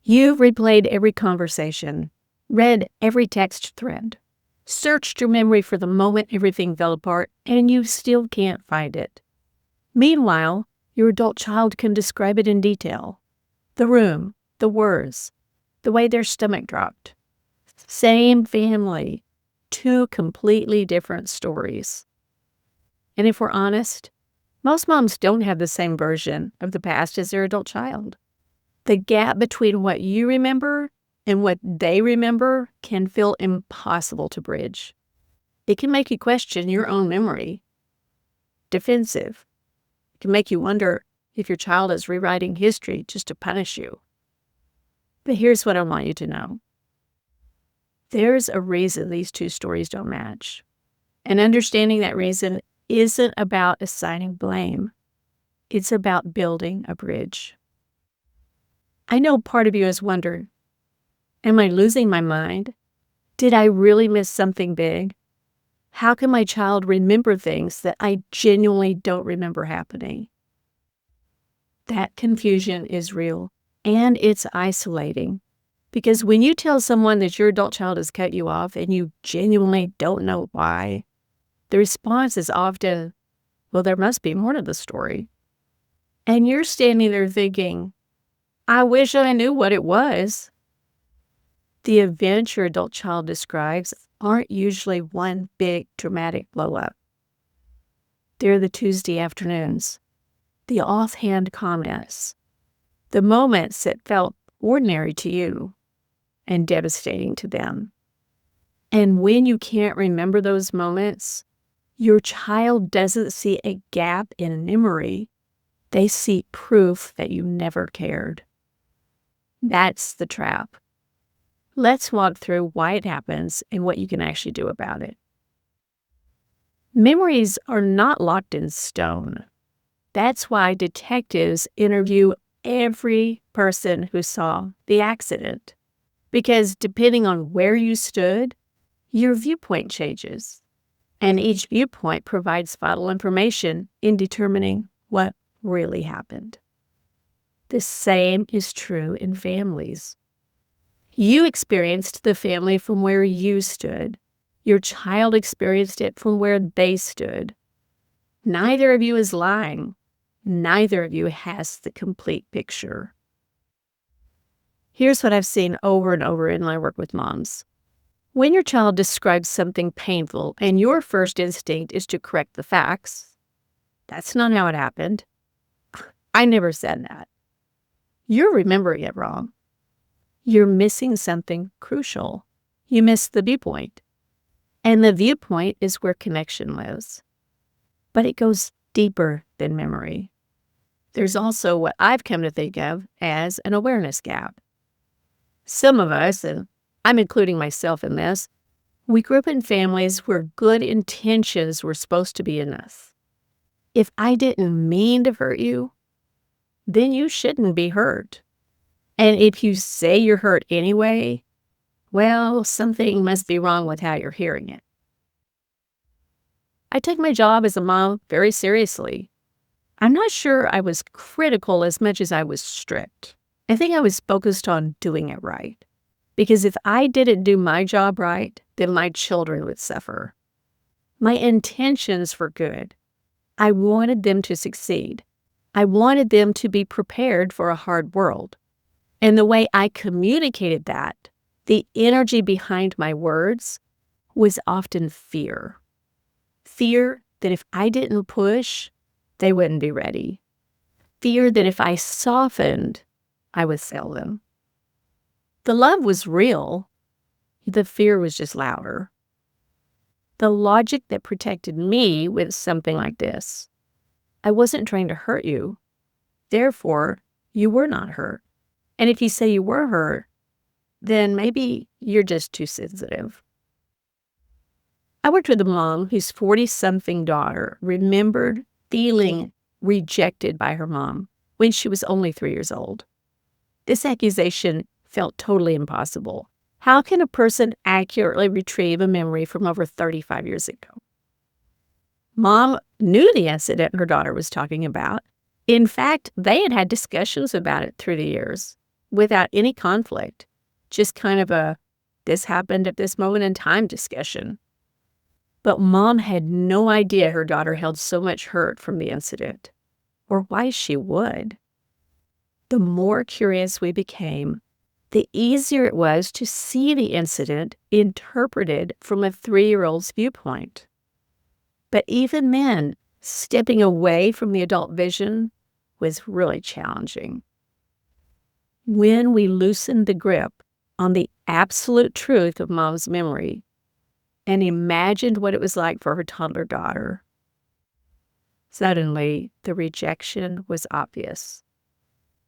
You've replayed every conversation, read every text thread, searched your memory for the moment everything fell apart, and you still can't find it. Meanwhile, your adult child can describe it in detail. The room, the words, the way their stomach dropped. Same family, two completely different stories. And if we're honest, most moms don't have the same version of the past as their adult child. The gap between what you remember and what they remember can feel impossible to bridge. It can make you question your own memory. Defensive. It can make you wonder if your child is rewriting history just to punish you. But here's what I want you to know. There's a reason these two stories don't match. And understanding that reason isn't about assigning blame. It's about building a bridge. I know part of you has wondered, am I losing my mind? Did I really miss something big? How can my child remember things that I genuinely don't remember happening? That confusion is real, and it's isolating. Because when you tell someone that your adult child has cut you off and you genuinely don't know why, the response is often, well, there must be more to the story. And you're standing there thinking, I wish I knew what it was. The events your adult child describes aren't usually one big dramatic blow-up. They're the Tuesday afternoons, the offhand comments, the moments that felt ordinary to you and devastating to them. And when you can't remember those moments, your child doesn't see a gap in memory. They see proof that you never cared. That's the trap. Let's walk through why it happens and what you can actually do about it. Memories are not locked in stone. That's why detectives interview every person who saw the accident. Because depending on where you stood, your viewpoint changes. And each viewpoint provides vital information in determining what really happened. The same is true in families. You experienced the family from where you stood. Your child experienced it from where they stood. Neither of you is lying. Neither of you has the complete picture. Here's what I've seen over and over in my work with moms. When your child describes something painful and your first instinct is to correct the facts, that's not how it happened. I never said that. You're remembering it wrong. You're missing something crucial. You missed the viewpoint. And the viewpoint is where connection lives. But it goes deeper than memory. There's also what I've come to think of as an awareness gap. Some of us, and I'm including myself in this, we grew up in families where good intentions were supposed to be enough. If I didn't mean to hurt you, then you shouldn't be hurt. And if you say you're hurt anyway, well, something must be wrong with how you're hearing it. I took my job as a mom very seriously. I'm not sure I was critical as much as I was strict. I think I was focused on doing it right. Because if I didn't do my job right, then my children would suffer. My intentions were good. I wanted them to succeed. I wanted them to be prepared for a hard world. And the way I communicated that, the energy behind my words, was often fear. Fear that if I didn't push, they wouldn't be ready. Fear that if I softened, I would fail them. The love was real. The fear was just louder. The logic that protected me was something like this. I wasn't trying to hurt you. Therefore, you were not hurt. And if you say you were hurt, then maybe you're just too sensitive. I worked with a mom whose 40-something daughter remembered feeling rejected by her mom when she was only 3 years old. This accusation felt totally impossible. How can a person accurately retrieve a memory from over 35 years ago? Mom knew the incident her daughter was talking about. In fact, they had had discussions about it through the years. without any conflict, just kind of a, this happened at this moment in time discussion. But Mom had no idea her daughter held so much hurt from the incident, or why she would. The more curious we became, the easier it was to see the incident interpreted from a 3-year-old's viewpoint. But even then, stepping away from the adult vision was really challenging. When we loosened the grip on the absolute truth of Mom's memory and imagined what it was like for her toddler daughter, suddenly the rejection was obvious.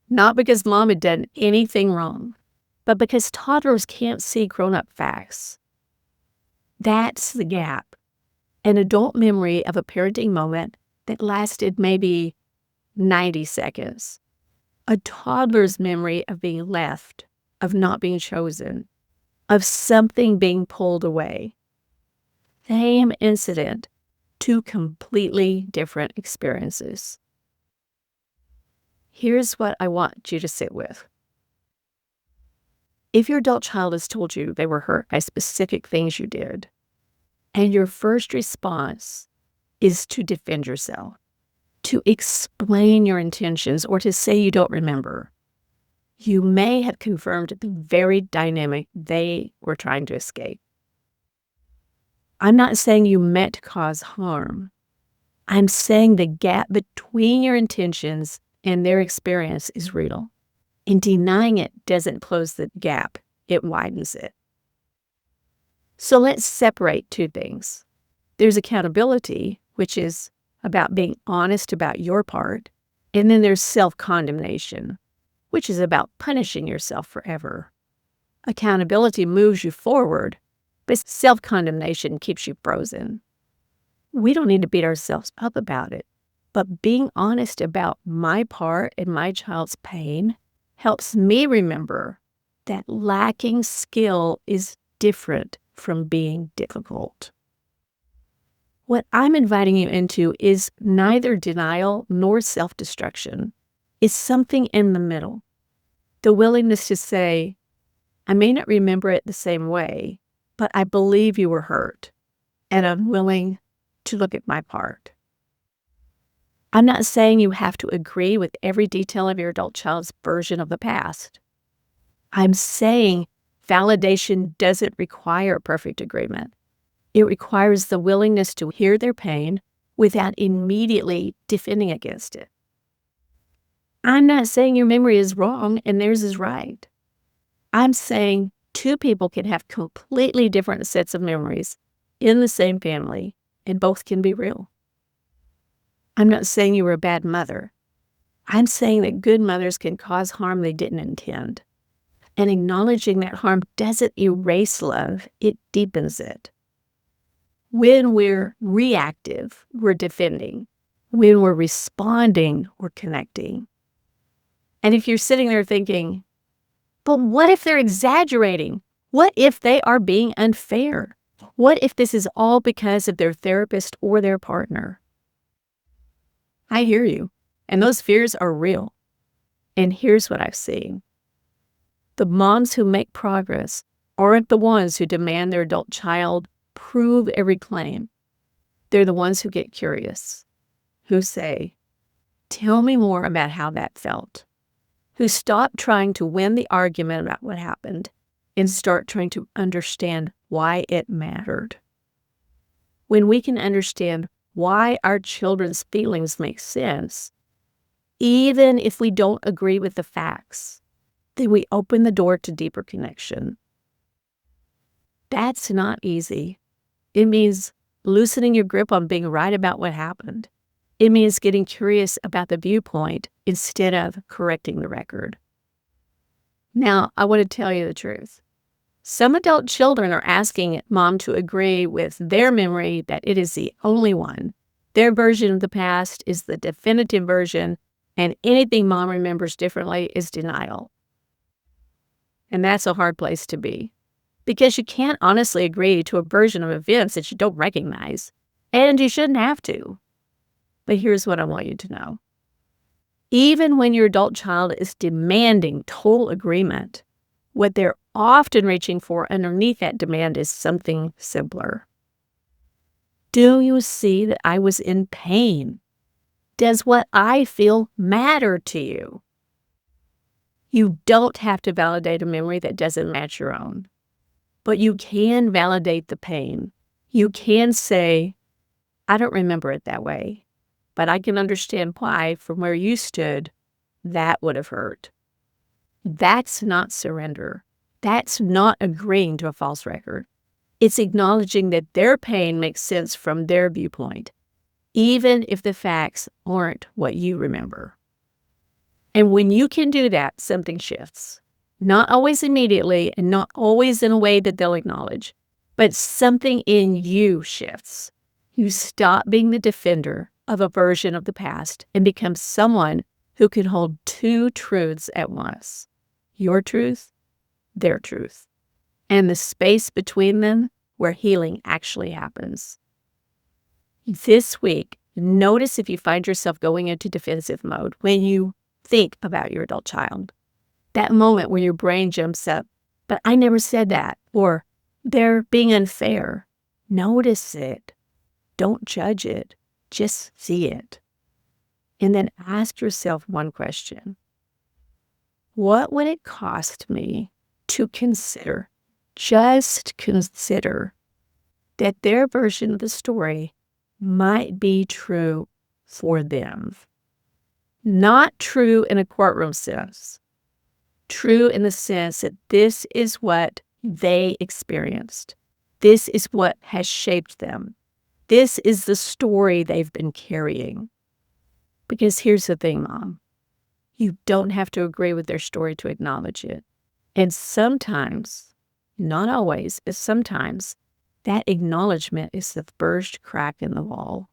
Not because Mom had done anything wrong, but because toddlers can't see grown-up facts. That's the gap. An adult memory of a parenting moment that lasted maybe 90 seconds. A toddler's memory of being left, of not being chosen, of something being pulled away. Same incident, 2 completely different experiences. Here's what I want you to sit with. If your adult child has told you they were hurt by specific things you did, and your first response is to defend yourself, to explain your intentions, or to say you don't remember, you may have confirmed the very dynamic they were trying to escape. I'm not saying you meant to cause harm. I'm saying the gap between your intentions and their experience is real. And denying it doesn't close the gap, it widens it. So let's separate 2 things. There's accountability, which is about being honest about your part, and then there's self-condemnation, which is about punishing yourself forever. Accountability moves you forward, but self-condemnation keeps you frozen. We don't need to beat ourselves up about it, but being honest about my part in my child's pain helps me remember that lacking skill is different from being difficult. What I'm inviting you into is neither denial nor self-destruction. It's something in the middle. The willingness to say, I may not remember it the same way, but I believe you were hurt, and I'm willing to look at my part. I'm not saying you have to agree with every detail of your adult child's version of the past. I'm saying validation doesn't require perfect agreement. It requires the willingness to hear their pain without immediately defending against it. I'm not saying your memory is wrong and theirs is right. I'm saying 2 people can have completely different sets of memories in the same family, and both can be real. I'm not saying you were a bad mother. I'm saying that good mothers can cause harm they didn't intend. And acknowledging that harm doesn't erase love, it deepens it. When we're reactive, we're defending. When we're responding, we're connecting. And if you're sitting there thinking, but what if they're exaggerating? What if they are being unfair? What if this is all because of their therapist or their partner? I hear you, and those fears are real. And here's what I've seen. The moms who make progress aren't the ones who demand their adult child prove every claim. They're the ones who get curious, who say, tell me more about how that felt, who stop trying to win the argument about what happened and start trying to understand why it mattered. When we can understand why our children's feelings make sense, even if we don't agree with the facts, then we open the door to deeper connection. That's not easy. It means loosening your grip on being right about what happened. It means getting curious about the viewpoint instead of correcting the record. Now, I want to tell you the truth. Some adult children are asking mom to agree with their memory that it is the only one. Their version of the past is the definitive version, and anything mom remembers differently is denial. And that's a hard place to be, because you can't honestly agree to a version of events that you don't recognize, and you shouldn't have to. But here's what I want you to know. Even when your adult child is demanding total agreement, what they're often reaching for underneath that demand is something simpler. Do you see that I was in pain? Does what I feel matter to you? You don't have to validate a memory that doesn't match your own, but you can validate the pain. You can say, I don't remember it that way, but I can understand why from where you stood, that would have hurt. That's not surrender. That's not agreeing to a false record. It's acknowledging that their pain makes sense from their viewpoint, even if the facts aren't what you remember. And when you can do that, something shifts. Not always immediately and not always in a way that they'll acknowledge, but something in you shifts. You stop being the defender of a version of the past and become someone who can hold two truths at once. Your truth, their truth, and the space between them where healing actually happens. This week, notice if you find yourself going into defensive mode when you think about your adult child. That moment where your brain jumps up, but I never said that, or they're being unfair. Notice it. Don't judge it. Just see it. And then ask yourself one question. What would it cost me to consider, just consider, that their version of the story might be true for them? Not true in a courtroom sense. True in the sense that this is what they experienced. This is what has shaped them. This is the story they've been carrying. Because here's the thing, Mom. You don't have to agree with their story to acknowledge it. And sometimes, not always, but sometimes, that acknowledgement is the first crack in the wall.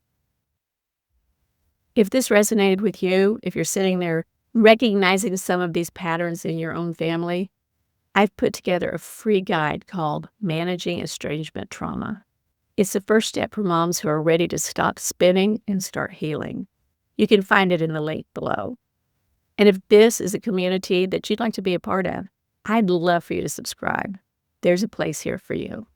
If this resonated with you, if you're sitting there recognizing some of these patterns in your own family, I've put together a free guide called Managing Estrangement Trauma. It's the first step for moms who are ready to stop spinning and start healing. You can find it in the link below. And if this is a community that you'd like to be a part of, I'd love for you to subscribe. There's a place here for you.